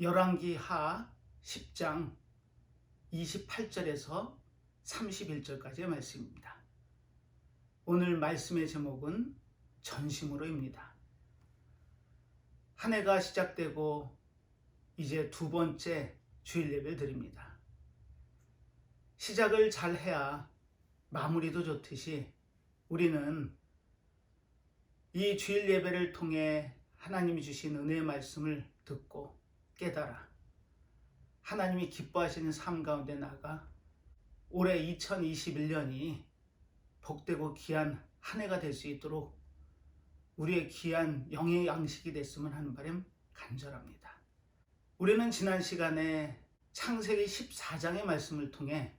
열왕기하 10장 28절에서 31절까지의 말씀입니다. 오늘 말씀의 제목은 전심으로입니다. 한 해가 시작되고 이제 두 번째 주일 예배를 드립니다. 시작을 잘 해야 마무리도 좋듯이 우리는 이 주일 예배를 통해 하나님이 주신 은혜의 말씀을 듣고 깨달아 하나님이 기뻐하시는 삶 가운데 나가 올해 2021년이 복되고 귀한 한 해가 될 수 있도록 우리의 귀한 영의 양식이 됐으면 하는 바람 간절합니다. 우리는 지난 시간에 창세기 14장의 말씀을 통해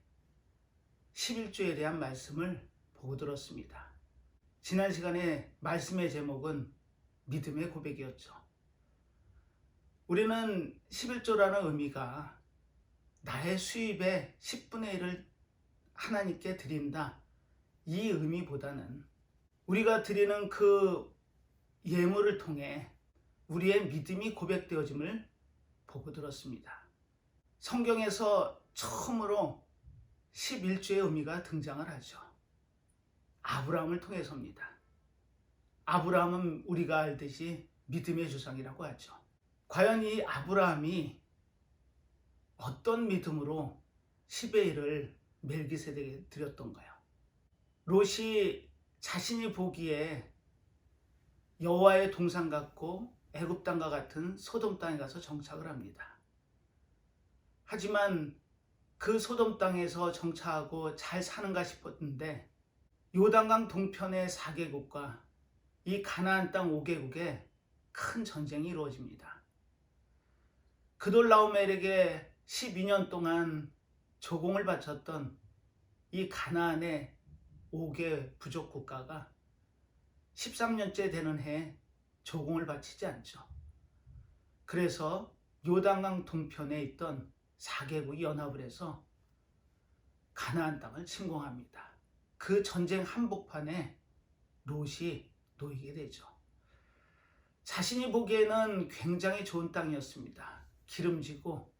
11조에 대한 말씀을 보고 들었습니다. 지난 시간에 말씀의 제목은 믿음의 고백이었죠. 우리는 11조라는 의미가 나의 수입의 10분의 1을 하나님께 드린다, 이 의미보다는 우리가 드리는 그 예물을 통해 우리의 믿음이 고백되어짐을 보고 들었습니다. 성경에서 처음으로 11조의 의미가 등장을 하죠. 아브라함을 통해서입니다. 아브라함은 우리가 알듯이 믿음의 조상이라고 하죠. 과연 이 아브라함이 어떤 믿음으로 10의 1을 멜기세덱에게 드렸던가요? 롯이 자신이 보기에 여호와의 동산 같고 애굽 땅과 같은 소돔 땅에 가서 정착을 합니다. 하지만 그 소돔 땅에서 정착하고 잘 사는가 싶었는데 요단강 동편의 4개국과 이 가나안 땅 5개국에 큰 전쟁이 이루어집니다. 그돌라오멜에게 12년 동안 조공을 바쳤던 이 가나안의 5개 부족 국가가 13년째 되는 해에 조공을 바치지 않죠. 그래서 요단강 동편에 있던 4개국이 연합을 해서 가나안 땅을 침공합니다. 그 전쟁 한복판에 롯이 놓이게 되죠. 자신이 보기에는 굉장히 좋은 땅이었습니다. 기름지고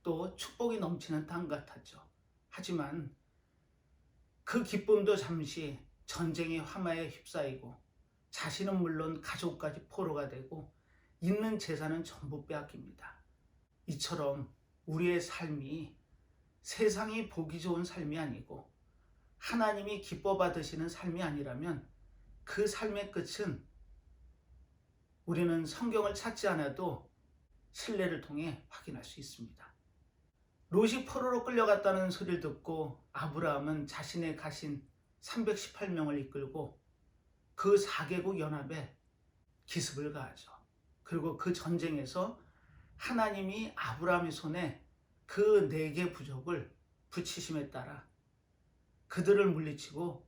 또 축복이 넘치는 땅 같았죠. 하지만 그 기쁨도 잠시 전쟁의 화마에 휩싸이고 자신은 물론 가족까지 포로가 되고 있는 재산은 전부 빼앗깁니다. 이처럼 우리의 삶이 세상이 보기 좋은 삶이 아니고 하나님이 기뻐 받으시는 삶이 아니라면 그 삶의 끝은 우리는 성경을 찾지 않아도 신뢰를 통해 확인할 수 있습니다. 롯이 포로로 끌려갔다는 소리를 듣고 아브라함은 자신의 가신 318명을 이끌고 그 4개국 연합에 기습을 가하죠. 그리고 그 전쟁에서 하나님이 아브라함의 손에 그 4개 부족을 붙이심에 따라 그들을 물리치고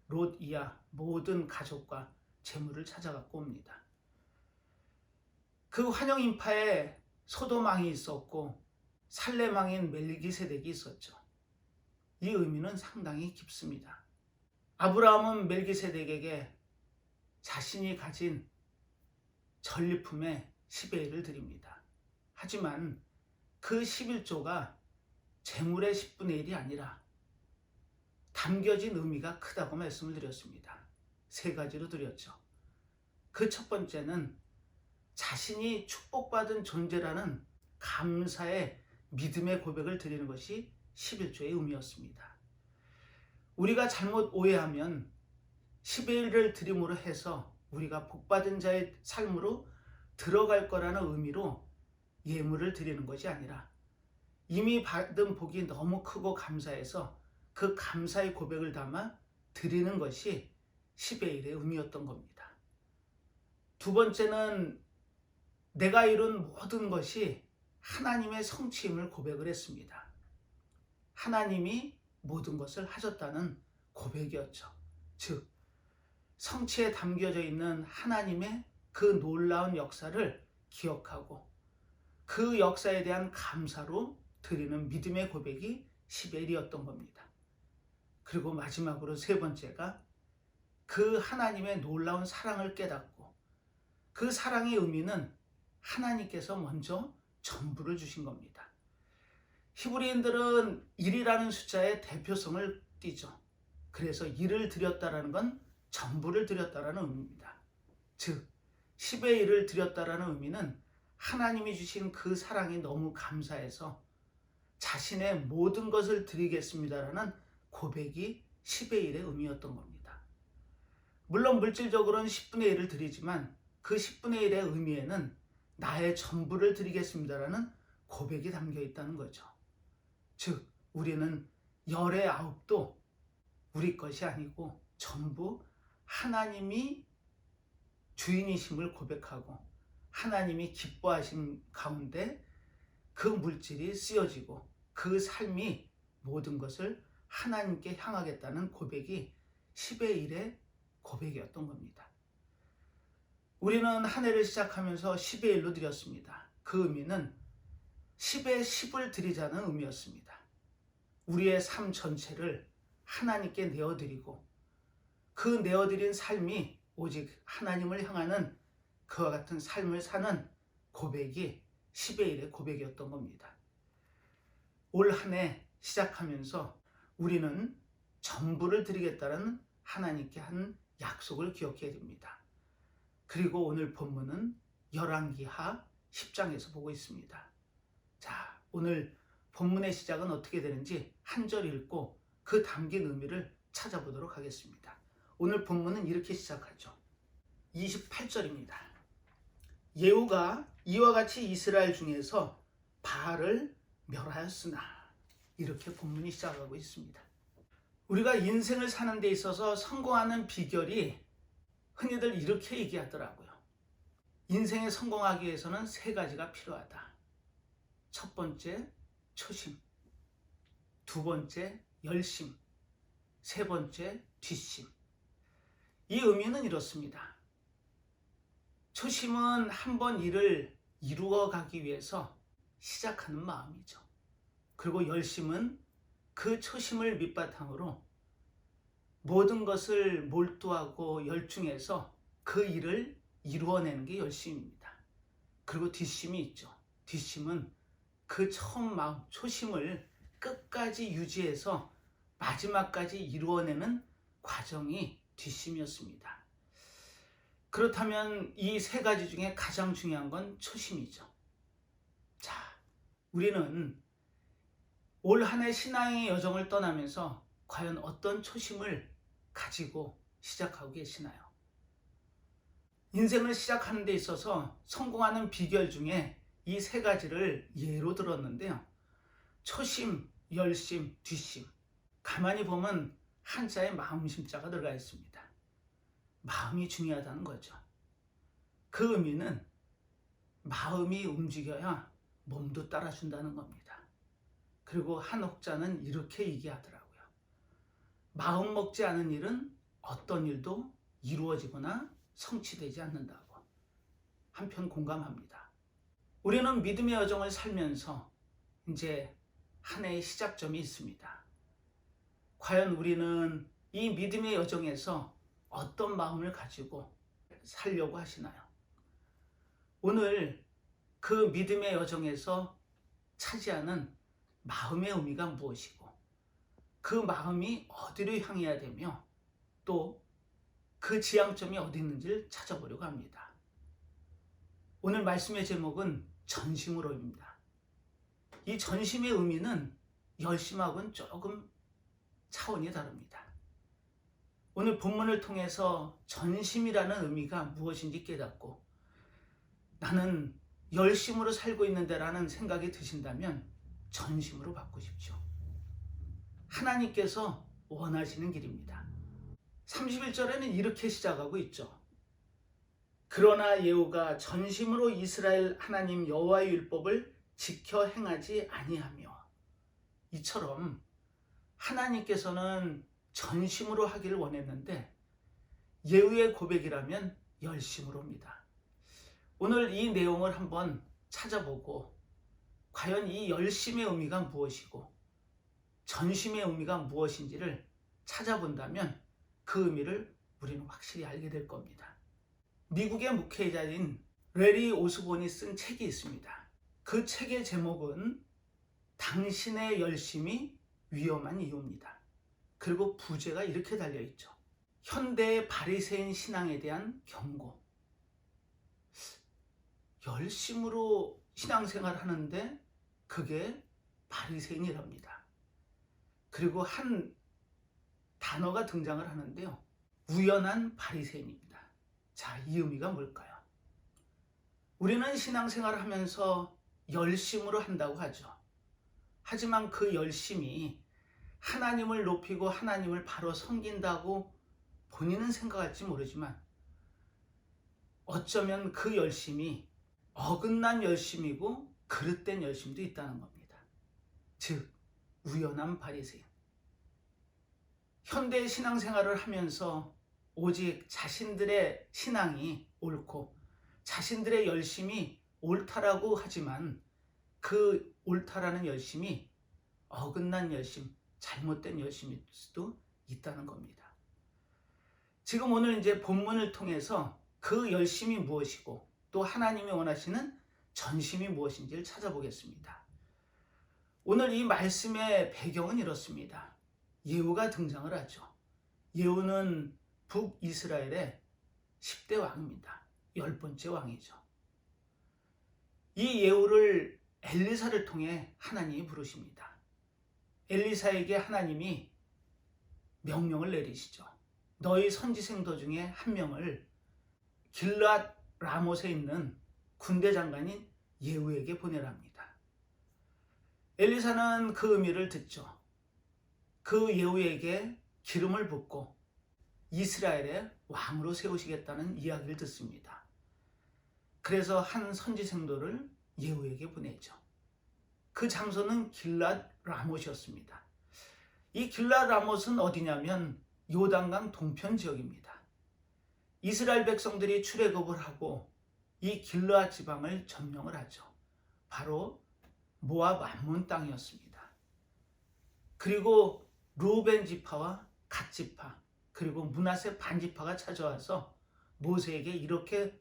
롯 이하 모든 가족과 재물을 찾아갖고 옵니다. 그 환영 인파에 소돔왕이 있었고 살렘왕인 멜기세덱이 있었죠. 이 의미는 상당히 깊습니다. 아브라함은 멜기세덱에게 자신이 가진 전리품의 10의 1을 드립니다. 하지만 그 11조가 재물의 10분의 1이 아니라 담겨진 의미가 크다고 말씀을 드렸습니다. 3가지로 드렸죠. 그 첫 번째는 자신이 축복받은 존재라는 감사의 믿음의 고백을 드리는 것이 11조의 의미였습니다. 우리가 잘못 오해하면 10의 1을 드림으로 해서 우리가 복받은 자의 삶으로 들어갈 거라는 의미로 예물을 드리는 것이 아니라 이미 받은 복이 너무 크고 감사해서 그 감사의 고백을 담아 드리는 것이 10의 1의 의미였던 겁니다. 두 번째는 내가 이룬 모든 것이 하나님의 성취임을 고백을 했습니다. 하나님이 모든 것을 하셨다는 고백이었죠. 즉, 성취에 담겨져 있는 하나님의 그 놀라운 역사를 기억하고 그 역사에 대한 감사로 드리는 믿음의 고백이 10의 1이었던 겁니다. 그리고 마지막으로 3번째가 그 하나님의 놀라운 사랑을 깨닫고 그 사랑의 의미는 하나님께서 먼저 전부를 주신 겁니다. 히브리인들은 1이라는 숫자의 대표성을 띠죠. 그래서 1을 드렸다라는 건 전부를 드렸다라는 의미입니다. 즉 10의 1을 드렸다라는 의미는 하나님이 주신 그 사랑이 너무 감사해서 자신의 모든 것을 드리겠습니다라는 고백이 10의 1의 의미였던 겁니다. 물론 물질적으로는 10분의 1을 드리지만 그 10분의 1의 의미에는 나의 전부를 드리겠습니다라는 고백이 담겨 있다는 거죠. 즉 우리는 열의 아홉도 우리 것이 아니고 전부 하나님이 주인이심을 고백하고 하나님이 기뻐하신 가운데 그 물질이 쓰여지고 그 삶이 모든 것을 하나님께 향하겠다는 고백이 10의 1의 고백이었던 겁니다. 우리는 한 해를 시작하면서 10의 1로 드렸습니다. 그 의미는 10의 10을 드리자는 의미였습니다. 우리의 삶 전체를 하나님께 내어드리고 그 내어드린 삶이 오직 하나님을 향하는 그와 같은 삶을 사는 고백이 10의 1의 고백이었던 겁니다. 올 한 해 시작하면서 우리는 전부를 드리겠다는 하나님께 한 약속을 기억해야 됩니다. 그리고 오늘 본문은 열왕기하 10장에서 보고 있습니다. 자, 오늘 본문의 시작은 어떻게 되는지 한 절 읽고 그 담긴 의미를 찾아보도록 하겠습니다. 오늘 본문은 이렇게 시작하죠. 28절입니다. 예후가 이와 같이 이스라엘 중에서 바알을 멸하였으나, 이렇게 본문이 시작하고 있습니다. 우리가 인생을 사는 데 있어서 성공하는 비결이 흔히들 이렇게 얘기하더라고요. 인생에 성공하기 위해서는 세 가지가 필요하다. 첫 번째, 초심. 두 번째, 열심. 세 번째, 뒷심. 이 의미는 이렇습니다. 초심은 한번 일을 이루어 가기 위해서 시작하는 마음이죠. 그리고 열심은 그 초심을 밑바탕으로 모든 것을 몰두하고 열중해서 그 일을 이루어내는 게 열심입니다. 그리고 뒷심이 있죠. 뒷심은 그 처음 마음, 초심을 끝까지 유지해서 마지막까지 이루어내는 과정이 뒷심이었습니다. 그렇다면 이 세 가지 중에 가장 중요한 건 초심이죠. 자, 우리는 올 한 해 신앙의 여정을 떠나면서 과연 어떤 초심을 가지고 시작하고 계시나요? 인생을 시작하는 데 있어서 성공하는 비결 중에 이 세 가지를 예로 들었는데요. 초심, 열심, 뒷심. 가만히 보면 한자에 마음심자가 들어가 있습니다. 마음이 중요하다는 거죠. 그 의미는 마음이 움직여야 몸도 따라준다는 겁니다. 그리고 한 혹자는 이렇게 얘기하더라고요. 마음 먹지 않은 일은 어떤 일도 이루어지거나 성취되지 않는다고. 한편 공감합니다. 우리는 믿음의 여정을 살면서 이제 한 해의 시작점이 있습니다. 과연 우리는 이 믿음의 여정에서 어떤 마음을 가지고 살려고 하시나요? 오늘 그 믿음의 여정에서 차지하는 마음의 의미가 무엇이고 그 마음이 어디로 향해야 되며 또 그 지향점이 어디 있는지를 찾아보려고 합니다. 오늘 말씀의 제목은 전심으로입니다. 이 전심의 의미는 열심하고는 조금 차원이 다릅니다. 오늘 본문을 통해서 전심이라는 의미가 무엇인지 깨닫고 나는 열심으로 살고 있는데라는 생각이 드신다면 전심으로 바꾸십시오. 하나님께서 원하시는 길입니다. 31절에는 이렇게 시작하고 있죠. 그러나 예후가 전심으로 이스라엘 하나님 여호와의 율법을 지켜 행하지 아니하며, 이처럼 하나님께서는 전심으로 하기를 원했는데 예후의 고백이라면 열심으로입니다. 오늘 이 내용을 한번 찾아보고 과연 이 열심의 의미가 무엇이고 전심의 의미가 무엇인지를 찾아본다면 그 의미를 우리는 확실히 알게 될 겁니다. 미국의 목회자인 레리 오스본이 쓴 책이 있습니다. 그 책의 제목은 당신의 열심이 위험한 이유입니다. 그리고 부제가 이렇게 달려있죠. 현대의 바리새인 신앙에 대한 경고. 열심으로 신앙생활 하는데 그게 바리새인이랍니다. 그리고 한 단어가 등장을 하는데요. 우연한 바리새인입니다. 자, 이 의미가 뭘까요? 우리는 신앙생활을 하면서 열심으로 한다고 하죠. 하지만 그 열심이 하나님을 높이고 하나님을 바로 섬긴다고 본인은 생각할지 모르지만 어쩌면 그 열심이 어긋난 열심이고 그릇된 열심도 있다는 겁니다. 즉, 우연한 바리새인. 현대 신앙생활을 하면서 오직 자신들의 신앙이 옳고 자신들의 열심이 옳다라고 하지만 그 옳다라는 열심이 어긋난 열심, 잘못된 열심일 수도 있다는 겁니다. 지금 오늘 이제 본문을 통해서 그 열심이 무엇이고 또 하나님이 원하시는 전심이 무엇인지를 찾아보겠습니다. 오늘 이 말씀의 배경은 이렇습니다. 예후가 등장을 하죠. 예후는 북이스라엘의 10대 왕입니다. 10번째 왕이죠. 이 예후를 엘리사를 통해 하나님이 부르십니다. 엘리사에게 하나님이 명령을 내리시죠. 너희 선지생도 중에 한 명을 길앗 라못에 있는 군대 장관인 예후에게 보내랍니다. 엘리사는 그 의미를 듣죠. 그 예후에게 기름을 붓고 이스라엘의 왕으로 세우시겠다는 이야기를 듣습니다. 그래서 한 선지생도를 예후에게 보내죠. 그 장소는 길앗 라못이었습니다. 이 길앗 라못은 어디냐면 요단강 동편 지역입니다. 이스라엘 백성들이 출애굽을 하고 이 길앗 지방을 점령을 하죠. 바로 모압 암몬 땅이었습니다. 그리고 루벤 지파와 갓 지파 그리고 므낫세 반 지파가 찾아와서 모세에게 이렇게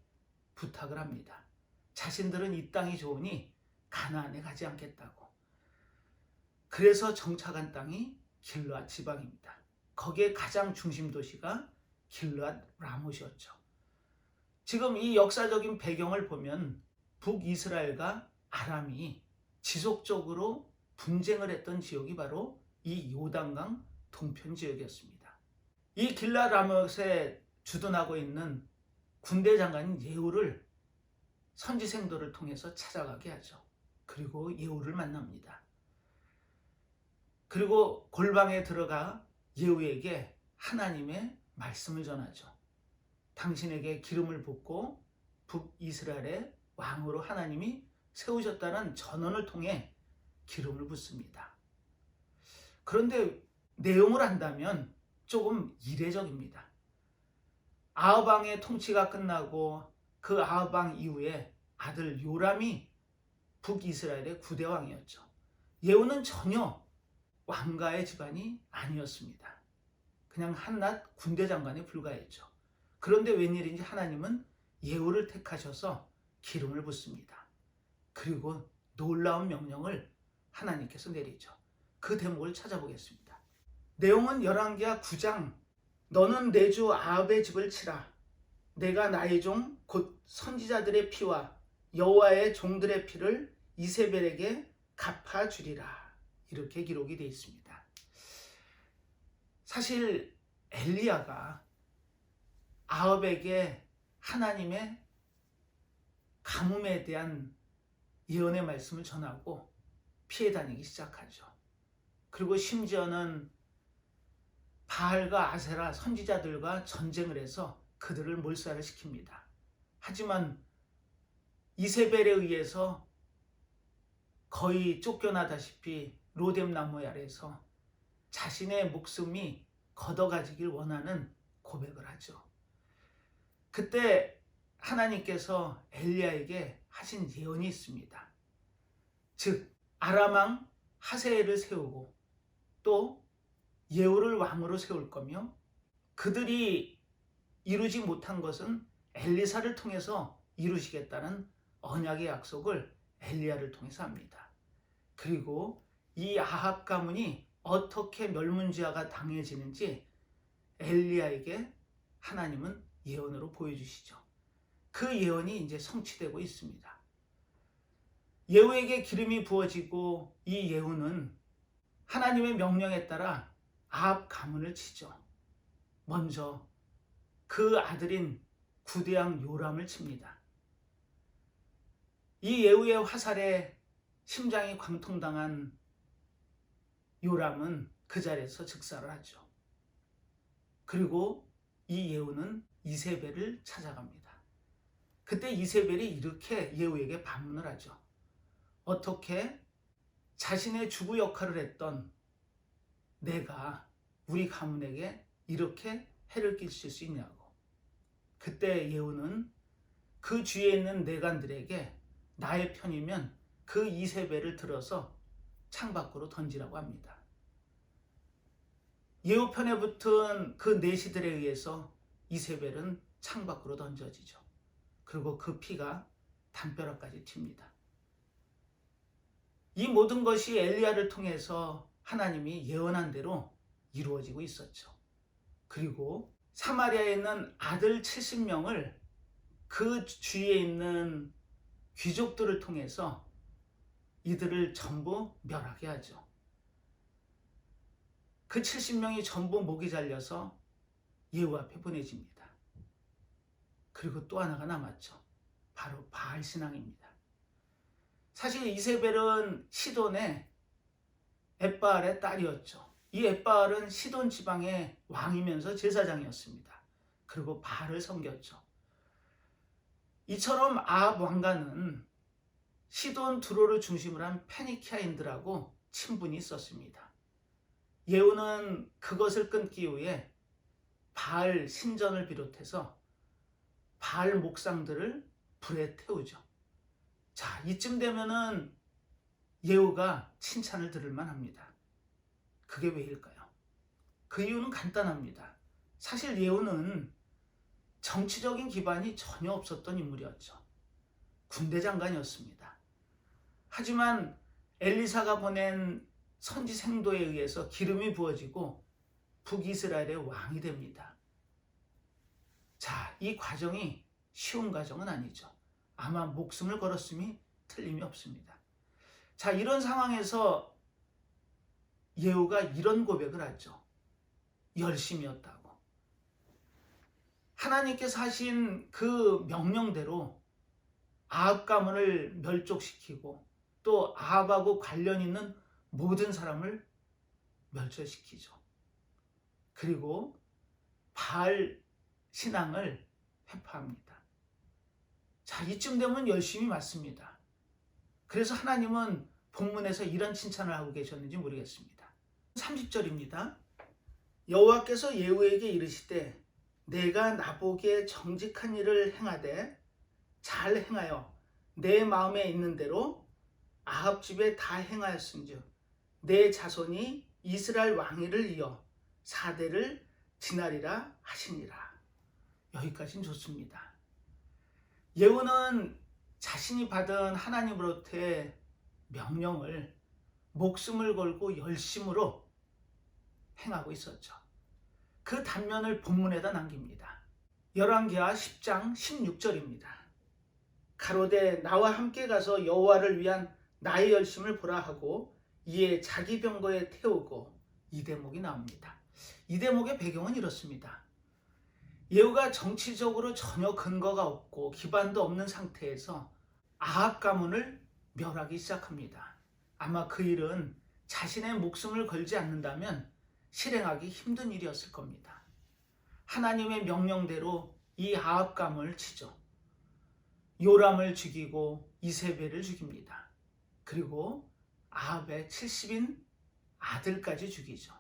부탁을 합니다. 자신들은 이 땅이 좋으니 가나안에 가지 않겠다고. 그래서 정착한 땅이 길앗 지방입니다. 거기에 가장 중심 도시가 길앗 라못이었죠. 지금 이 역사적인 배경을 보면 북이스라엘과 아람이 지속적으로 분쟁을 했던 지역이 바로 이 요단강 동편 지역이었습니다. 이 길앗 라못에 주둔하고 있는 군대 장관인 예후를 선지생도를 통해서 찾아가게 하죠. 그리고 예후를 만납니다. 그리고 골방에 들어가 예후에게 하나님의 말씀을 전하죠. 당신에게 기름을 붓고 북이스라엘의 왕으로 하나님이 세우셨다는 전언을 통해 기름을 붓습니다. 그런데 내용을 안다면 조금 이례적입니다. 아합 왕의 통치가 끝나고 그 아합 왕 이후에 아들 요람이 북이스라엘의 9대 왕이었죠. 예후는 전혀 왕가의 집안이 아니었습니다. 그냥 한낱 군대 장관에 불과했죠. 그런데 웬일인지 하나님은 예후를 택하셔서 기름을 붓습니다. 그리고 놀라운 명령을 하나님께서 내리죠. 그 대목을 찾아보겠습니다. 내용은 열왕기하 9장. 너는 내 주 아합의 집을 치라. 내가 나의 종 곧 선지자들의 피와 여호와의 종들의 피를 이세벨에게 갚아주리라. 이렇게 기록이 되어 있습니다. 사실 엘리야가 아합에게 하나님의 가뭄에 대한 예언의 말씀을 전하고 피해 다니기 시작하죠. 그리고 심지어는 바알과 아세라 선지자들과 전쟁을 해서 그들을 몰살을 시킵니다. 하지만 이세벨에 의해서 거의 쫓겨나다시피 로뎀나무 아래에서 자신의 목숨이 걷어가지길 원하는 고백을 하죠. 그때 하나님께서 엘리야에게 하신 예언이 있습니다. 즉 아람 왕 하세엘을 세우고 또 예후를 왕으로 세울 거며 그들이 이루지 못한 것은 엘리사를 통해서 이루시겠다는 언약의 약속을 엘리야를 통해서 합니다. 그리고 이 아합 가문이 어떻게 멸문지화가 당해지는지 엘리야에게 하나님은 예언으로 보여주시죠. 그 예언이 이제 성취되고 있습니다. 예후에게 기름이 부어지고 이 예후는 하나님의 명령에 따라 아합 가문을 치죠. 먼저 그 아들인 구대왕 요람을 칩니다. 이 예후의 화살에 심장이 관통당한 요람은 그 자리에서 즉사를 하죠. 그리고 이 예후는 이세벨을 찾아갑니다. 그때 이세벨이 이렇게 예후에게 반문을 하죠. 어떻게 자신의 주부 역할을 했던 내가 우리 가문에게 이렇게 해를 끼칠 수 있냐고. 그때 예후는 그 주위에 있는 내관들에게 나의 편이면 그 이세벨을 들어서 창밖으로 던지라고 합니다. 예후 편에 붙은 그 내시들에 의해서 이세벨은 창밖으로 던져지죠. 그리고 그 피가 담벼락까지 튑니다. 이 모든 것이 엘리야를 통해서 하나님이 예언한 대로 이루어지고 있었죠. 그리고 사마리아에 있는 아들 70명을 그 주위에 있는 귀족들을 통해서 이들을 전부 멸하게 하죠. 그 70명이 전부 목이 잘려서 예후 앞에 보내집니다. 그리고 또 하나가 남았죠. 바로 바알 신앙입니다. 사실 이세벨은 시돈의 엣바알의 딸이었죠. 이 엣바알은 시돈 지방의 왕이면서 제사장이었습니다. 그리고 바알을 섬겼죠. 이처럼 아합 왕가는 시돈 두로를 중심으로 한 페니키아인들하고 친분이 있었습니다. 예후는 그것을 끊기 위해 바알 신전을 비롯해서 바알 목상들을 불에 태우죠. 자, 이쯤 되면은 예후가 칭찬을 들을 만합니다. 그게 왜일까요? 그 이유는 간단합니다. 사실 예후는 정치적인 기반이 전혀 없었던 인물이었죠. 군대 장관이었습니다. 하지만 엘리사가 보낸 선지 생도에 의해서 기름이 부어지고 북이스라엘의 왕이 됩니다. 자, 이 과정이 쉬운 과정은 아니죠. 아마 목숨을 걸었음이 틀림이 없습니다. 자, 이런 상황에서 예후가 이런 고백을 하죠. 열심이었다고. 하나님께서 하신 그 명령대로 아합 가문을 멸족시키고 또 아합하고 관련 있는 모든 사람을 멸절시키죠. 그리고 바알 신앙을 회파합니다. 자, 이쯤 되면 열심히 맞습니다. 그래서 하나님은 본문에서 이런 칭찬을 하고 계셨는지 모르겠습니다. 30절입니다. 여호와께서 예후에게 이르시되 내가 나보기에 정직한 일을 행하되 잘 행하여 내 마음에 있는 대로 아합 집에 다 행하였은즉 내 자손이 이스라엘 왕위를 이어 4대를 지나리라 하시니라. 여기까지는 좋습니다. 예후는 자신이 받은 하나님으로부터의 명령을 목숨을 걸고 열심으로 행하고 있었죠. 그 단면을 본문에다 남깁니다. 열왕기하 10장 16절입니다. 가로되 나와 함께 가서 여호와를 위한 나의 열심을 보라 하고 이에 자기 병거에 태우고, 이 대목이 나옵니다. 이 대목의 배경은 이렇습니다. 예후가 정치적으로 전혀 근거가 없고 기반도 없는 상태에서 아합 가문을 멸하기 시작합니다. 아마 그 일은 자신의 목숨을 걸지 않는다면 실행하기 힘든 일이었을 겁니다. 하나님의 명령대로 이 아합 가문을 치죠. 요람을 죽이고 이세벨을 죽입니다. 그리고 아합의 70인 아들까지 죽이죠.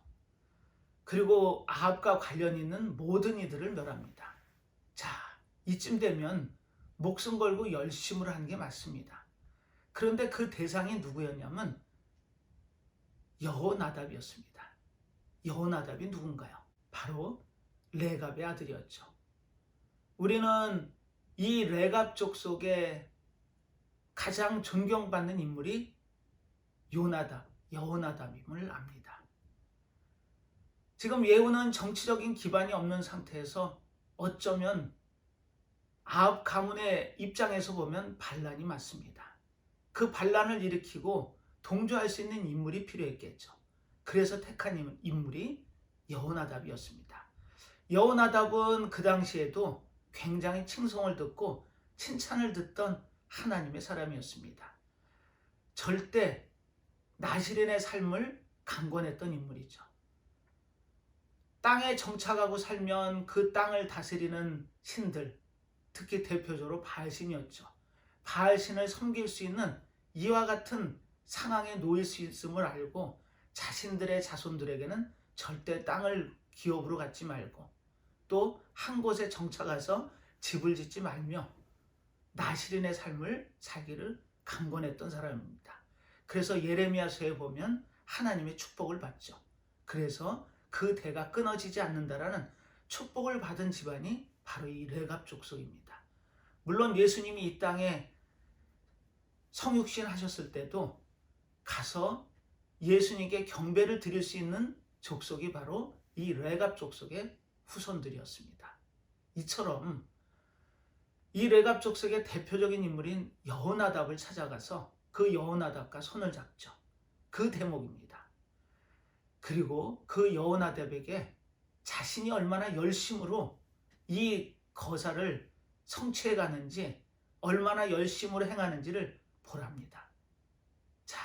그리고 아합과 관련 있는 모든 이들을 멸합니다. 자, 이쯤 되면 목숨 걸고 열심을 하는 게 맞습니다. 그런데 그 대상이 누구였냐면 여호나답이었습니다. 여호나답이 누군가요? 바로 레갑의 아들이었죠. 우리는 이 레갑 족속의 가장 존경받는 인물이 여호나답임을 압니다. 지금 예후는 정치적인 기반이 없는 상태에서 어쩌면 아합 가문의 입장에서 보면 반란이 맞습니다. 그 반란을 일으키고 동조할 수 있는 인물이 필요했겠죠. 그래서 택한 인물이 여호나답이었습니다. 여호나답은 그 당시에도 굉장히 칭송을 듣고 칭찬을 듣던 하나님의 사람이었습니다. 절대 나시린의 삶을 강권했던 인물이죠. 땅에 정착하고 살면 그 땅을 다스리는 신들, 특히 대표적으로 바알신이었죠. 바알신을 섬길 수 있는 이와 같은 상황에 놓일 수 있음을 알고 자신들의 자손들에게는 절대 땅을 기업으로 갖지 말고 또 한 곳에 정착해서 집을 짓지 말며 나시린의 삶을 살기를 강권했던 사람입니다. 그래서 예레미야서에 보면 하나님의 축복을 받죠. 그래서 그 대가 끊어지지 않는다라는 축복을 받은 집안이 바로 이 레갑 족속입니다. 물론 예수님이 이 땅에 성육신 하셨을 때도 가서 예수님께 경배를 드릴 수 있는 족속이 바로 이 레갑 족속의 후손들이었습니다. 이처럼 이 레갑 족속의 대표적인 인물인 여호나답을 찾아가서 그 여호나답과 손을 잡죠. 그 대목입니다. 그리고 그 여호나답에게 자신이 얼마나 열심으로 이 거사를 성취해 가는지, 얼마나 열심으로 행하는지를 보랍니다. 자,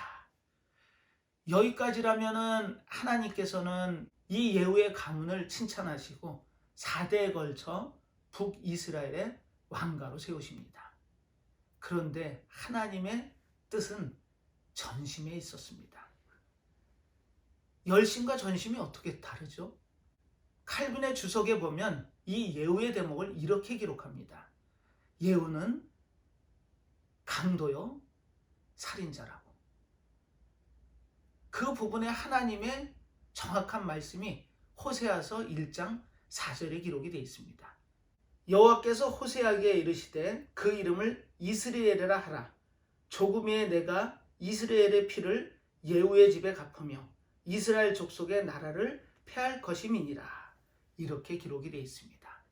여기까지라면은 하나님께서는 이 예후의 가문을 칭찬하시고 4대에 걸쳐 북이스라엘의 왕가로 세우십니다. 그런데 하나님의 뜻은 전심에 있었습니다. 열심과 전심이 어떻게 다르죠? 칼빈의 주석에 보면 이 예후의 대목을 이렇게 기록합니다. 예후는 강도요 살인자라고. 그 부분에 하나님의 정확한 말씀이 호세아서 1장 4절에 기록이 되어 있습니다. 여호와께서 호세아에게 이르시되 그 이름을 이스라엘이라 하라. 조금의 내가 이스라엘의 피를 예후의 집에 갚으며 이스라엘 족속의 나라를 폐할 것임이니라. 이렇게 기록이 되어 있습니다.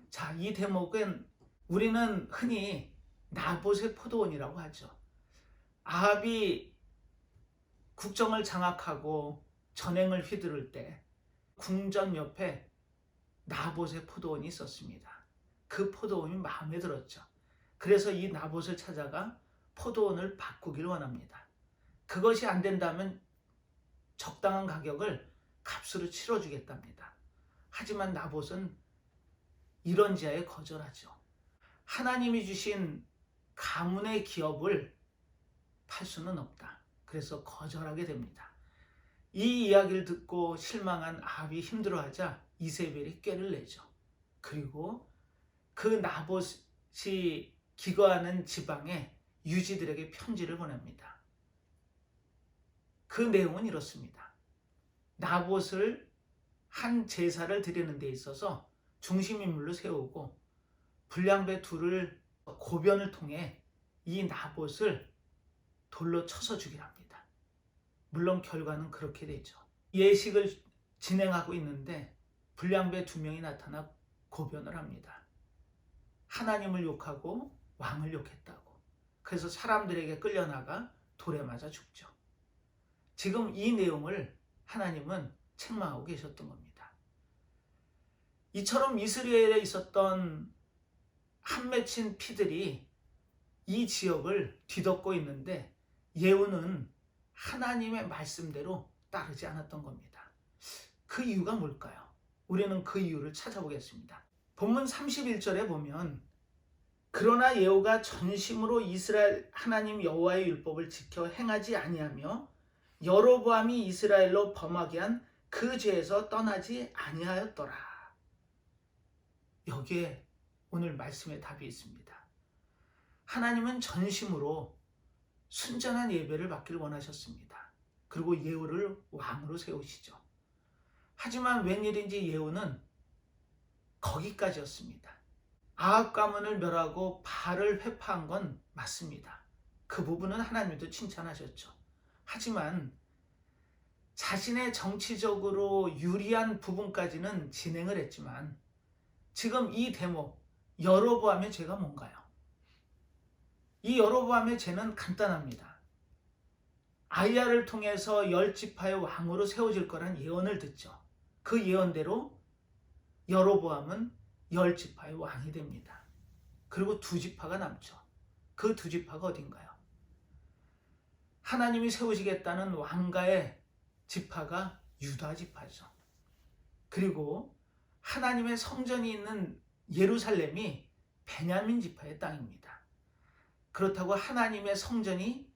자, 이 대목은 우리는 흔히 나봇의 포도원이라고 하죠. 아합이 국정을 장악하고 전행을 휘두를 때 궁전 옆에 나봇의 포도원이 있었습니다. 그 포도원이 마음에 들었죠. 그래서 이 나봇을 찾아가 포도원을 바꾸길 원합니다. 그것이 안 된다면 적당한 가격을 값으로 치러주겠답니다. 하지만 나봇은 이런 지하에 거절하죠. 하나님이 주신 가문의 기업을 팔 수는 없다. 그래서 거절하게 됩니다. 이 이야기를 듣고 실망한 아합이 힘들어하자 이세벨이 꾀를 내죠. 그리고 그 나봇이 기거하는 지방에 유지들에게 편지를 보냅니다. 그 내용은 이렇습니다. 나봇을 한 제사를 드리는 데 있어서 중심인물로 세우고 불량배 둘을 고변을 통해 이 나봇을 돌로 쳐서 죽이라 합니다. 물론 결과는 그렇게 되죠. 예식을 진행하고 있는데 불량배 2명이 나타나 고변을 합니다. 하나님을 욕하고 왕을 욕했다고. 그래서 사람들에게 끌려나가 돌에 맞아 죽죠. 지금 이 내용을 하나님은 책망하고 계셨던 겁니다. 이처럼 이스라엘에 있었던 한 맺힌 피들이 이 지역을 뒤덮고 있는데 예후는 하나님의 말씀대로 따르지 않았던 겁니다. 그 이유가 뭘까요? 우리는 그 이유를 찾아보겠습니다. 본문 31절에 보면 그러나 예후가 전심으로 이스라엘 하나님 여호와의 율법을 지켜 행하지 아니하며 여로보암이 이스라엘로 범하게 한 그 죄에서 떠나지 아니하였더라. 여기에 오늘 말씀의 답이 있습니다. 하나님은 전심으로 순전한 예배를 받기를 원하셨습니다. 그리고 예후를 왕으로 세우시죠. 하지만 웬일인지 예후는 거기까지였습니다. 아합 가문을 멸하고 바알을 회파한 건 맞습니다. 그 부분은 하나님도 칭찬하셨죠. 하지만 자신의 정치적으로 유리한 부분까지는 진행을 했지만 지금 이 대목 여로보암의 죄가 뭔가요? 이 여로보암의 죄는 간단합니다. 아이야를 통해서 10지파의 왕으로 세워질 거란 예언을 듣죠. 그 예언대로 여로보암은 10지파의 왕이 됩니다. 그리고 2지파가 남죠. 그 2지파가 어딘가요? 하나님이 세우시겠다는 왕가의 지파가 유다 지파죠. 그리고 하나님의 성전이 있는 예루살렘이 베냐민 지파의 땅입니다. 그렇다고 하나님의 성전이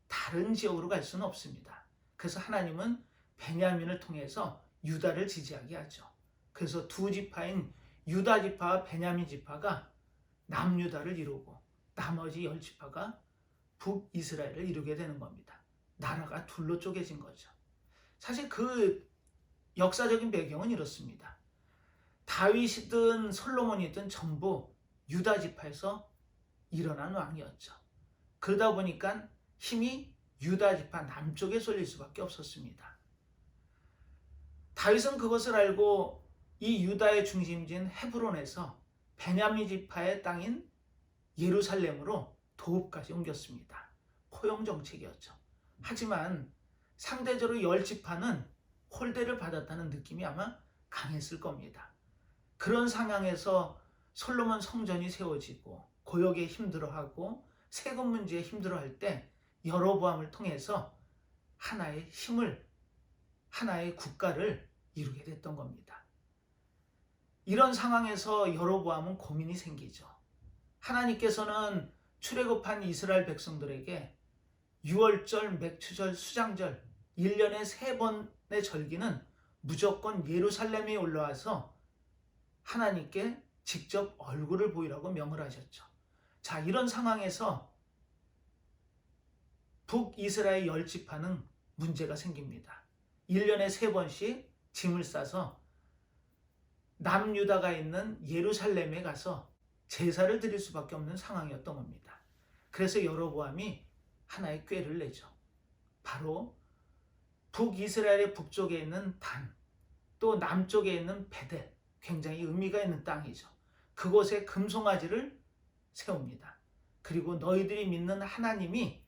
다른 지역으로 갈 수는 없습니다. 그래서 하나님은 베냐민을 통해서 유다를 지지하게 하죠. 그래서 2지파인 유다 지파와 베냐민 지파가 남유다를 이루고 나머지 10지파가 북이스라엘을 이루게 되는 겁니다. 나라가 둘로 쪼개진 거죠. 사실 그 역사적인 배경은 이렇습니다. 다윗이든 솔로몬이든 전부 유다 지파에서 일어난 왕이었죠. 그러다 보니까 힘이 유다 지파 남쪽에 쏠릴 수밖에 없었습니다. 다윗은 그것을 알고 이 유다의 중심지인 헤브론에서 베냐민 지파의 땅인 예루살렘으로 도읍까지 옮겼습니다. 포용 정책이었죠. 하지만 상대적으로 10지파는 홀대를 받았다는 느낌이 아마 강했을 겁니다. 그런 상황에서 솔로몬 성전이 세워지고 고역에 힘들어하고 세금 문제에 힘들어할 때 여로보암을 통해서 하나의 힘을, 하나의 국가를 이루게 됐던 겁니다. 이런 상황에서 여로보암은 고민이 생기죠. 하나님께서는 출애굽한 이스라엘 백성들에게 유월절, 맥추절, 수장절 1년에 3번의 절기는 무조건 예루살렘에 올라와서 하나님께 직접 얼굴을 보이라고 명을 하셨죠. 자, 이런 상황에서 북이스라엘 10지파는 문제가 생깁니다. 1년에 3번씩 짐을 싸서 남유다가 있는 예루살렘에 가서 제사를 드릴 수밖에 없는 상황이었던 겁니다. 그래서 여로보암이 하나의 꾀를 내죠. 바로 북이스라엘의 북쪽에 있는 단, 또 남쪽에 있는 베델, 굉장히 의미가 있는 땅이죠. 그곳에 금송아지를 세웁니다. 그리고 너희들이 믿는 하나님이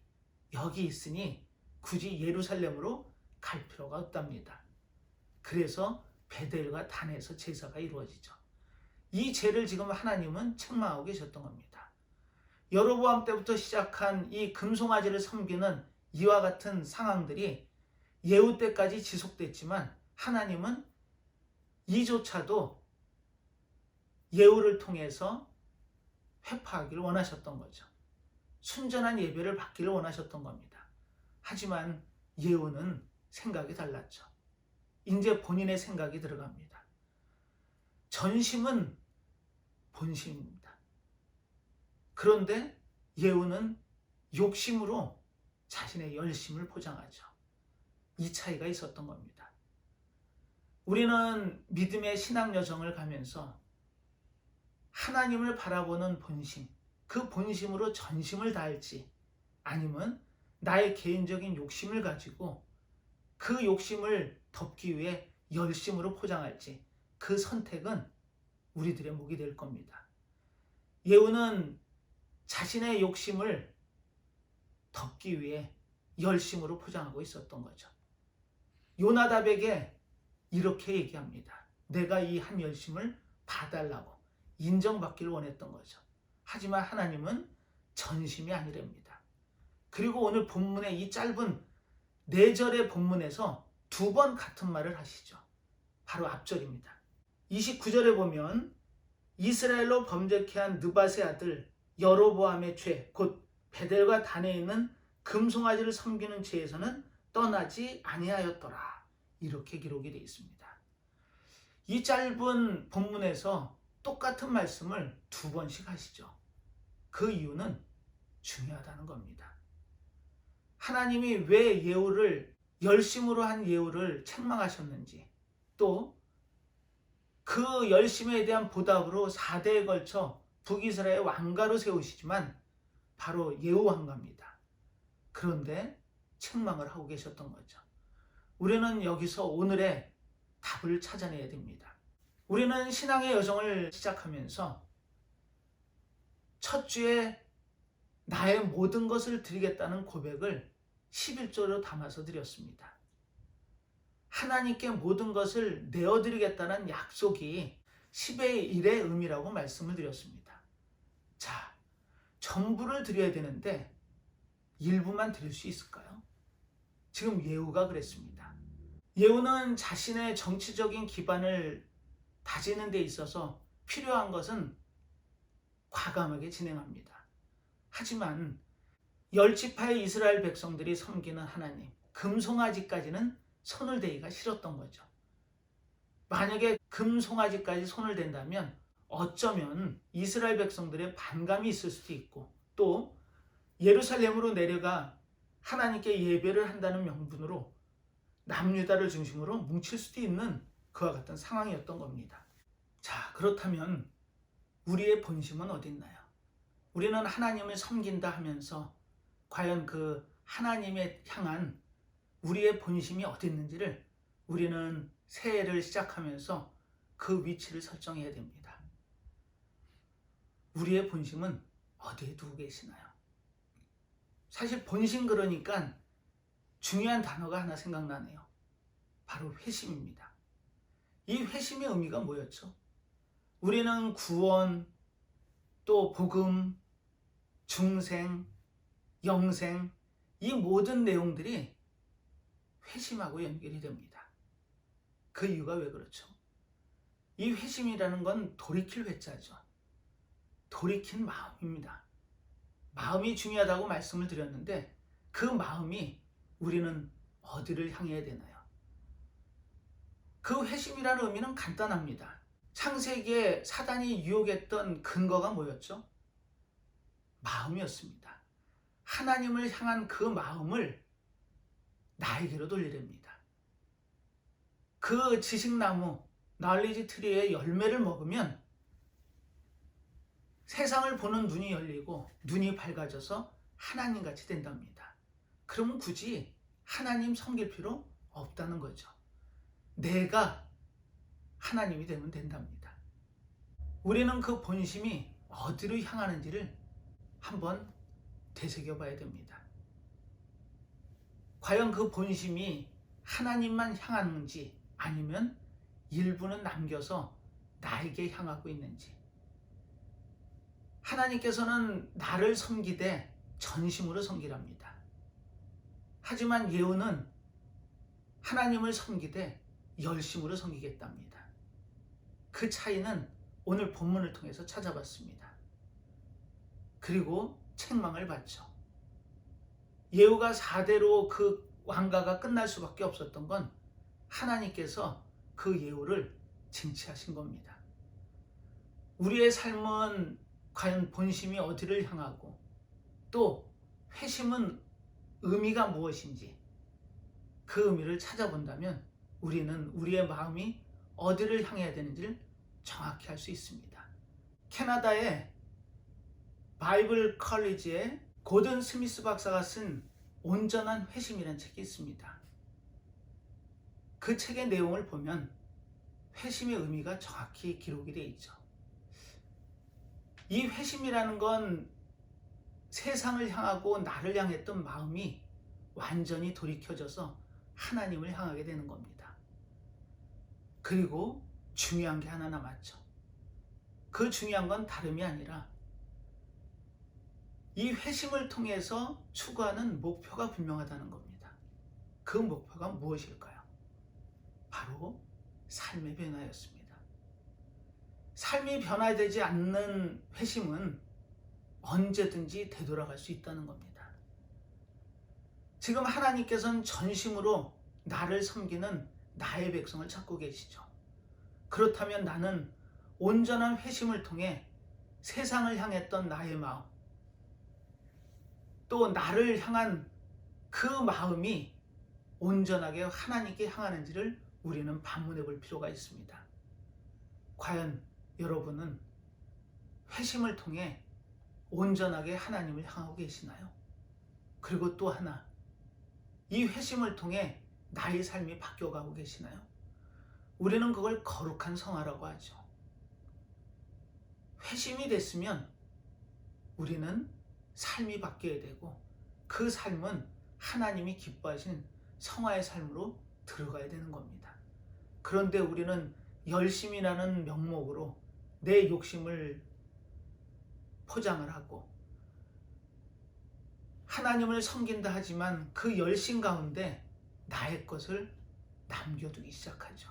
여기 있으니 굳이 예루살렘으로 갈 필요가 없답니다. 그래서 베델과 단에서 제사가 이루어지죠. 이 죄를 지금 하나님은 책망하고 계셨던 겁니다. 여로보암 때부터 시작한 이 금송아지를 섬기는 이와 같은 상황들이 예후 때까지 지속됐지만 하나님은 이조차도 예후를 통해서 회파하기를 원하셨던 거죠. 순전한 예배를 받기를 원하셨던 겁니다. 하지만 예후는 생각이 달랐죠. 이제 본인의 생각이 들어갑니다. 전심은 본심입니다. 그런데 예후는 욕심으로 자신의 열심을 포장하죠. 이 차이가 있었던 겁니다. 우리는 믿음의 신앙 여정을 가면서 하나님을 바라보는 본심, 그 본심으로 전심을 다할지 아니면 나의 개인적인 욕심을 가지고 그 욕심을 덮기 위해 열심으로 포장할지 그 선택은 우리들의 몫이 될 겁니다. 예후는 자신의 욕심을 덮기 위해 열심으로 포장하고 있었던 거죠. 요나답에게 이렇게 얘기합니다. 내가 이 한 열심을 봐달라고 인정받기를 원했던 거죠. 하지만 하나님은 전심이 아니랍니다. 그리고 오늘 본문의 이 짧은 4절의 본문에서 2번 같은 말을 하시죠. 바로 앞절입니다. 29절에 보면 이스라엘로 범죄케 한 느밧의 아들 여로보암의 죄, 곧 베델과 단에 있는 금송아지를 섬기는 죄에서는 떠나지 아니하였더라. 이렇게 기록이 되어 있습니다. 이 짧은 본문에서 똑같은 말씀을 2번씩 하시죠. 그 이유는 중요하다는 겁니다. 하나님이 왜 예후를 열심으로 한 예후를 책망하셨는지, 또 그 열심에 대한 보답으로 4대에 걸쳐 북이스라엘 왕가로 세우시지만 바로 예후 왕가입니다. 그런데 책망을 하고 계셨던 거죠. 우리는 여기서 오늘의 답을 찾아내야 됩니다. 우리는 신앙의 여정을 시작하면서 첫 주에 나의 모든 것을 드리겠다는 고백을 11조로 담아서 드렸습니다. 하나님께 모든 것을 내어드리겠다는 약속이 10의 1의 의미라고 말씀을 드렸습니다. 자, 전부를 드려야 되는데 일부만 드릴 수 있을까요? 지금 예후가 그랬습니다. 예후는 자신의 정치적인 기반을 다지는 데 있어서 필요한 것은 과감하게 진행합니다. 하지만 10지파의 이스라엘 백성들이 섬기는 하나님, 금송아지까지는 손을 대기가 싫었던 거죠. 만약에 금송아지까지 손을 댄다면 어쩌면 이스라엘 백성들의 반감이 있을 수도 있고, 또 예루살렘으로 내려가 하나님께 예배를 한다는 명분으로 남유다를 중심으로 뭉칠 수도 있는 그와 같은 상황이었던 겁니다. 자, 그렇다면 우리의 본심은 어디 있나요? 우리는 하나님을 섬긴다 하면서 과연 그 하나님에 향한 우리의 본심이 어디 있는지를 우리는 새해를 시작하면서 그 위치를 설정해야 됩니다. 우리의 본심은 어디에 두고 계시나요? 사실 본심 그러니까 중요한 단어가 하나 생각나네요. 바로 회심입니다. 이 회심의 의미가 뭐였죠? 우리는 구원, 또 복음, 중생, 영생, 이 모든 내용들이 회심하고 연결이 됩니다. 그 이유가 왜 그렇죠? 이 회심이라는 건 돌이킬 회자죠. 돌이킨 마음입니다. 마음이 중요하다고 말씀을 드렸는데 그 마음이 우리는 어디를 향해야 되나요? 그 회심이라는 의미는 간단합니다. 창세기에 사단이 유혹했던 근거가 뭐였죠? 마음이었습니다. 하나님을 향한 그 마음을 나에게로 돌리랍니다. 그 지식나무, knowledge tree의 열매를 먹으면 세상을 보는 눈이 열리고 눈이 밝아져서 하나님같이 된답니다. 그러면 굳이 하나님 섬길 필요 없다는 거죠. 내가 하나님이 되면 된답니다. 우리는 그 본심이 어디로 향하는지를 한번 되새겨봐야 됩니다. 과연 그 본심이 하나님만 향하는지 아니면 일부는 남겨서 나에게 향하고 있는지. 하나님께서는 나를 섬기되 전심으로 섬기랍니다. 하지만 예후는 하나님을 섬기되 열심으로 섬기겠답니다. 그 차이는 오늘 본문을 통해서 찾아봤습니다. 그리고 책망을 받죠. 예후가 4대로 그 왕가가 끝날 수밖에 없었던 건 하나님께서 그 예후를 징치하신 겁니다. 우리의 삶은 과연 본심이 어디를 향하고 또 회심은 의미가 무엇인지 그 의미를 찾아본다면 우리는 우리의 마음이 어디를 향해야 되는지를 정확히 알 수 있습니다. 캐나다의 바이블 컬리지의 고든 스미스 박사가 쓴 온전한 회심이라는 책이 있습니다. 그 책의 내용을 보면 회심의 의미가 정확히 기록이 되어 있죠. 이 회심이라는 건 세상을 향하고 나를 향했던 마음이 완전히 돌이켜져서 하나님을 향하게 되는 겁니다. 그리고 중요한 게 하나 남았죠. 그 중요한 건 다름이 아니라 이 회심을 통해서 추구하는 목표가 분명하다는 겁니다. 그 목표가 무엇일까요? 바로 삶의 변화였습니다. 삶이 변화되지 않는 회심은 언제든지 되돌아갈 수 있다는 겁니다. 지금 하나님께서는 전심으로 나를 섬기는 나의 백성을 찾고 계시죠. 그렇다면 나는 온전한 회심을 통해 세상을 향했던 나의 마음, 또 나를 향한 그 마음이 온전하게 하나님께 향하는지를 우리는 반문해 볼 필요가 있습니다. 과연 여러분은 회심을 통해 온전하게 하나님을 향하고 계시나요? 그리고 또 하나, 이 회심을 통해 나의 삶이 바뀌어가고 계시나요? 우리는 그걸 거룩한 성화라고 하죠. 회심이 됐으면 우리는 삶이 바뀌어야 되고 그 삶은 하나님이 기뻐하신 성화의 삶으로 들어가야 되는 겁니다. 그런데 우리는 열심이라는 명목으로 내 욕심을 포장을 하고 하나님을 섬긴다 하지만 그 열심 가운데 나의 것을 남겨두기 시작하죠.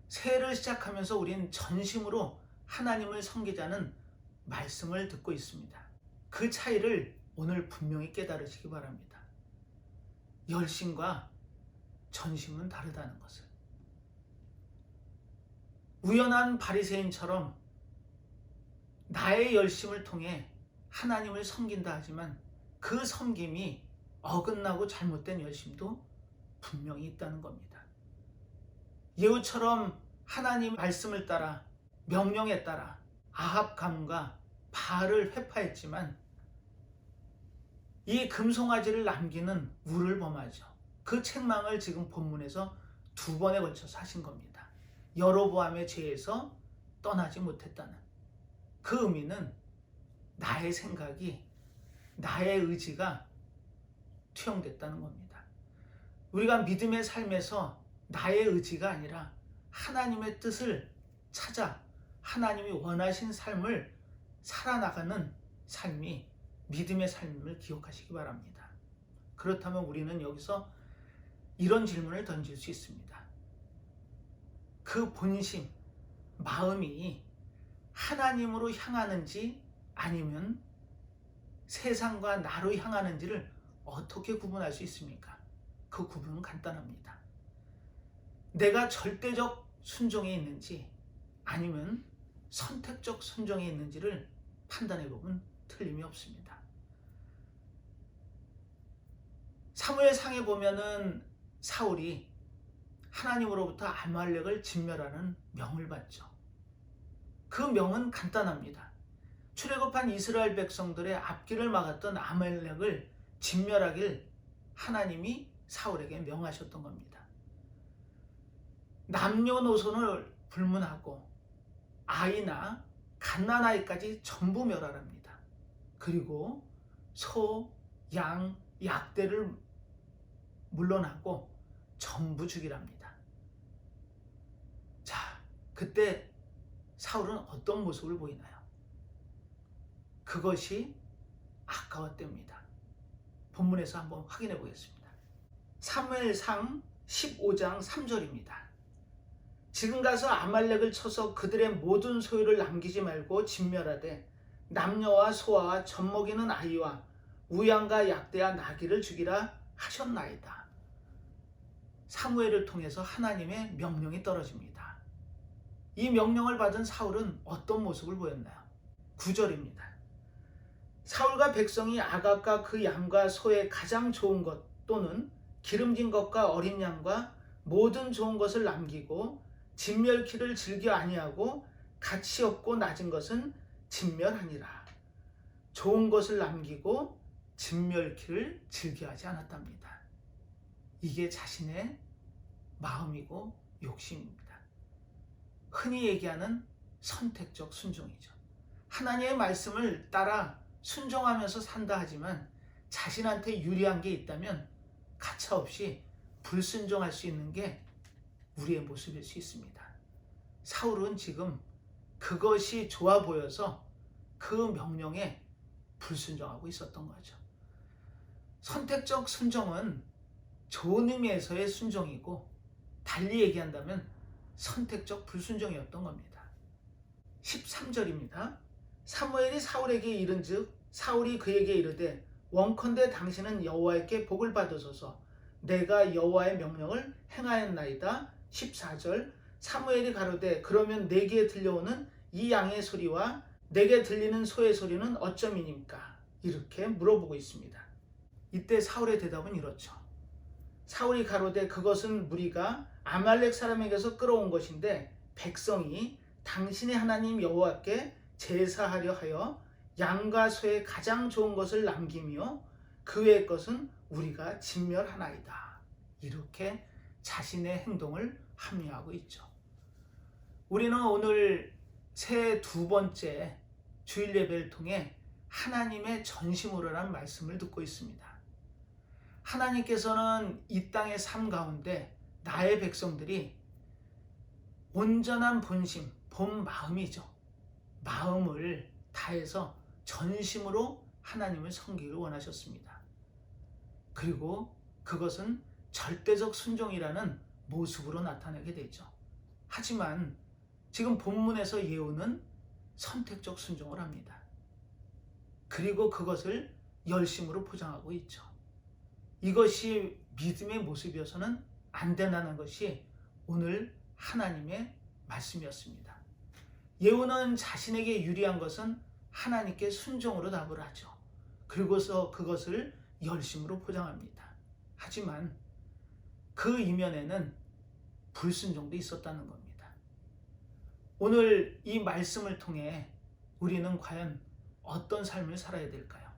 새해를 시작하면서 우리는 전심으로 하나님을 섬기자는 말씀을 듣고 있습니다. 그 차이를 오늘 분명히 깨달으시기 바랍니다. 열심과 전심은 다르다는 것을. 우연한 바리새인처럼 나의 열심을 통해 하나님을 섬긴다 하지만 그 섬김이 어긋나고 잘못된 열심도 분명히 있다는 겁니다. 예후처럼 하나님 말씀을 따라 명령에 따라 아합 가문과 바알을 회파했지만 이 금송아지를 남기는 우를 범하죠. 그 책망을 지금 본문에서 2번에 걸쳐서 하신 겁니다. 여로보암의 죄에서 떠나지 못했다는 그 의미는 나의 생각이, 나의 의지가 투영됐다는 겁니다. 우리가 믿음의 삶에서 나의 의지가 아니라 하나님의 뜻을 찾아 하나님이 원하신 삶을 살아나가는 삶이 믿음의 삶임을 기억하시기 바랍니다. 그렇다면 우리는 여기서 이런 질문을 던질 수 있습니다. 그 본심, 마음이 하나님으로 향하는지 아니면 세상과 나로 향하는지를 어떻게 구분할 수 있습니까? 그 구분은 간단합니다. 내가 절대적 순종에 있는지 아니면 선택적 순종에 있는지를 판단해 보면 틀림이 없습니다. 사무엘상에 보면은 사울이 하나님으로부터 아말렉을 진멸하는 명을 받죠. 그 명은 간단합니다. 출애굽한 이스라엘 백성들의 앞길을 막았던 아말렉을 진멸하길 하나님이 사울에게 명하셨던 겁니다. 남녀노소를 불문하고 아이나 갓난아이까지 전부 멸하랍니다. 그리고 소, 양, 약대를 물러나고 전부 죽이랍니다. 자, 그때 사울은 어떤 모습을 보이나요? 그것이 아까웠답니다. 본문에서 한번 확인해 보겠습니다. 사무엘상 15장 3절입니다. 지금 가서 아말렉을 쳐서 그들의 모든 소유를 남기지 말고 진멸하되 남녀와 소아와 젖먹이는 아이와 우양과 약대와 나귀를 죽이라 하셨나이다. 사무엘을 통해서 하나님의 명령이 떨어집니다. 이 명령을 받은 사울은 어떤 모습을 보였나요? 9절입니다. 사울과 백성이 아각과 그 양과 소의 가장 좋은 것 또는 기름진 것과 어린 양과 모든 좋은 것을 남기고 진멸키를 즐겨 아니하고 가치 없고 낮은 것은 진멸하니라. 좋은 것을 남기고 진멸키를 즐겨하지 않았답니다. 이게 자신의 마음이고 욕심입니다. 흔히 얘기하는 선택적 순종이죠. 하나님의 말씀을 따라 순종하면서 산다 하지만 자신한테 유리한 게 있다면 가차없이 불순종할 수 있는 게 우리의 모습일 수 있습니다. 사울은 지금 그것이 좋아 보여서 그 명령에 불순종하고 있었던 거죠. 선택적 순종은 좋은 의미에서의 순종이고 달리 얘기한다면 선택적 불순종이었던 겁니다. 13절입니다. 사무엘이 사울에게 이른즉 사울이 그에게 이르되 원컨대 당신은 여호와께 복을 받으소서 내가 여호와의 명령을 행하였나이다. 14절 사무엘이 가로되 그러면 내게 들려오는 이 양의 소리와 내게 들리는 소의 소리는 어쩌미니까? 이렇게 물어보고 있습니다. 이때 사울의 대답은 이렇죠. 사울이 가로되 그것은 무리가 아말렉 사람에게서 끌어온 것인데 백성이 당신의 하나님 여호와께 제사하려 하여 양과 소의 가장 좋은 것을 남기며 그 외의 것은 우리가 진멸하나이다. 이렇게 자신의 행동을 합리화하고 있죠. 우리는 오늘 새 두 번째 주일 예배를 통해 하나님의 전심으로라는 말씀을 듣고 있습니다. 하나님께서는 이 땅의 삶 가운데 나의 백성들이 온전한 본심, 본 마음이죠. 마음을 다해서 전심으로 하나님을 섬기기를 원하셨습니다. 그리고 그것은 절대적 순종이라는 모습으로 나타나게 되죠. 하지만 지금 본문에서 예후는 선택적 순종을 합니다. 그리고 그것을 열심으로 포장하고 있죠. 이것이 믿음의 모습이어서는 안 된다는 것이 오늘 하나님의 말씀이었습니다. 예후는 자신에게 유리한 것은 하나님께 순종으로 답을 하죠. 그리고서 그것을 열심으로 포장합니다. 하지만 그 이면에는 불순종도 있었다는 겁니다. 오늘 이 말씀을 통해 우리는 과연 어떤 삶을 살아야 될까요?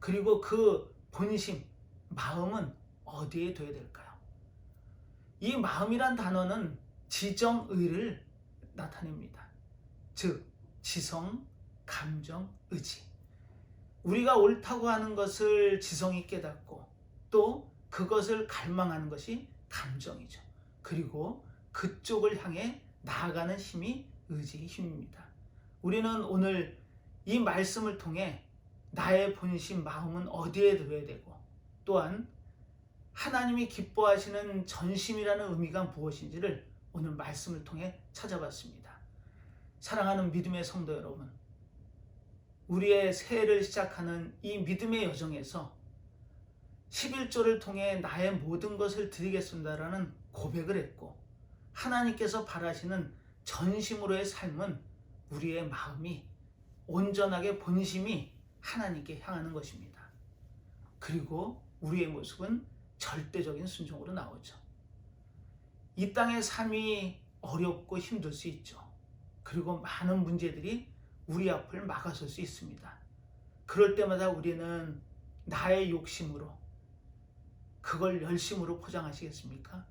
그리고 그 본심, 마음은 어디에 둬야 될까요? 이 마음이란 단어는 지정의를 나타냅니다. 즉, 지성, 감정, 의지. 우리가 옳다고 하는 것을 지성이 깨닫고 또 그것을 갈망하는 것이 감정이죠. 그리고 그쪽을 향해 나아가는 힘이 의지의 힘입니다. 우리는 오늘 이 말씀을 통해 나의 본심, 마음은 어디에 둬야 되고 또한 하나님이 기뻐하시는 전심이라는 의미가 무엇인지를 오늘 말씀을 통해 찾아봤습니다. 사랑하는 믿음의 성도 여러분, 우리의 새해를 시작하는 이 믿음의 여정에서 11조를 통해 나의 모든 것을 드리겠습니다라는 고백을 했고 하나님께서 바라시는 전심으로의 삶은 우리의 마음이 온전하게 본심이 하나님께 향하는 것입니다. 그리고 우리의 모습은 절대적인 순종으로 나오죠. 이 땅의 삶이 어렵고 힘들 수 있죠. 그리고 많은 문제들이 우리 앞을 막아설 수 있습니다. 그럴 때마다 우리는 나의 욕심으로 그걸 열심으로 포장하시겠습니까?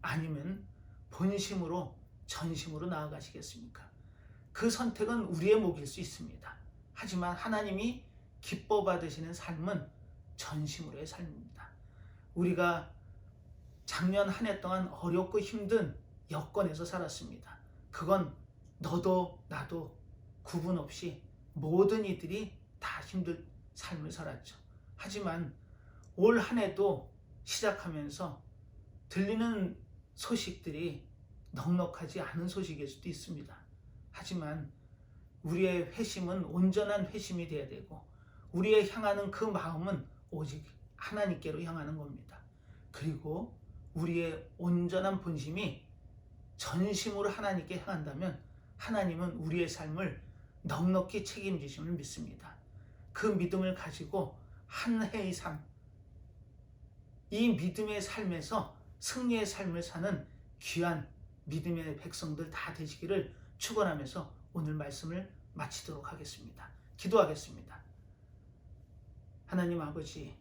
아니면 본심으로 전심으로 나아가시겠습니까? 그 선택은 우리의 몫일 수 있습니다. 하지만 하나님이 기뻐 받으시는 삶은 전심으로의 삶입니다. 우리가 작년 한 해 동안 어렵고 힘든 여건에서 살았습니다. 그건 너도 나도 구분 없이 모든 이들이 다 힘든 삶을 살았죠. 하지만 올 한 해도 시작하면서 들리는 소식들이 넉넉하지 않은 소식일 수도 있습니다. 하지만 우리의 회심은 온전한 회심이 되어야 되고 우리의 향하는 그 마음은 오직 하나님께로 향하는 겁니다. 그리고 우리의 온전한 본심이 전심으로 하나님께 향한다면 하나님은 우리의 삶을 넉넉히 책임지심을 믿습니다. 그 믿음을 가지고 한 해의 삶, 이 믿음의 삶에서 승리의 삶을 사는 귀한 믿음의 백성들 다 되시기를 축원하면서 오늘 말씀을 마치도록 하겠습니다. 기도하겠습니다. 하나님 아버지,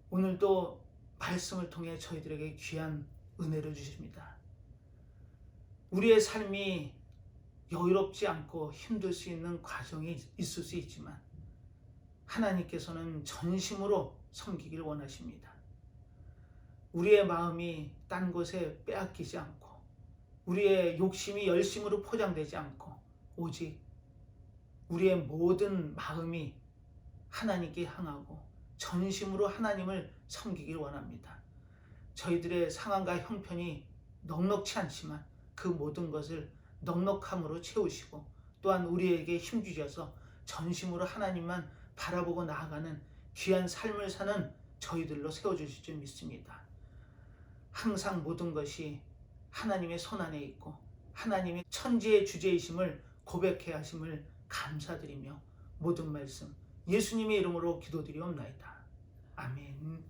오늘도 말씀을 통해 저희들에게 귀한 은혜를 주십니다. 우리의 삶이 여유롭지 않고 힘들 수 있는 과정이 있을 수 있지만 하나님께서는 전심으로 섬기길 원하십니다. 우리의 마음이 딴 곳에 빼앗기지 않고 우리의 욕심이 열심으로 포장되지 않고 오직 우리의 모든 마음이 하나님께 향하고 전심으로 하나님을 섬기길 원합니다. 저희들의 상황과 형편이 넉넉치 않지만 그 모든 것을 넉넉함으로 채우시고 또한 우리에게 힘주셔서 전심으로 하나님만 바라보고 나아가는 귀한 삶을 사는 저희들로 세워주실 줄 믿습니다. 항상 모든 것이 하나님의 손안에 있고 하나님이 천지의 주제이심을 고백해야 하심을 감사드리며 모든 말씀 예수님의 이름으로 기도드리옵나이다. 아멘.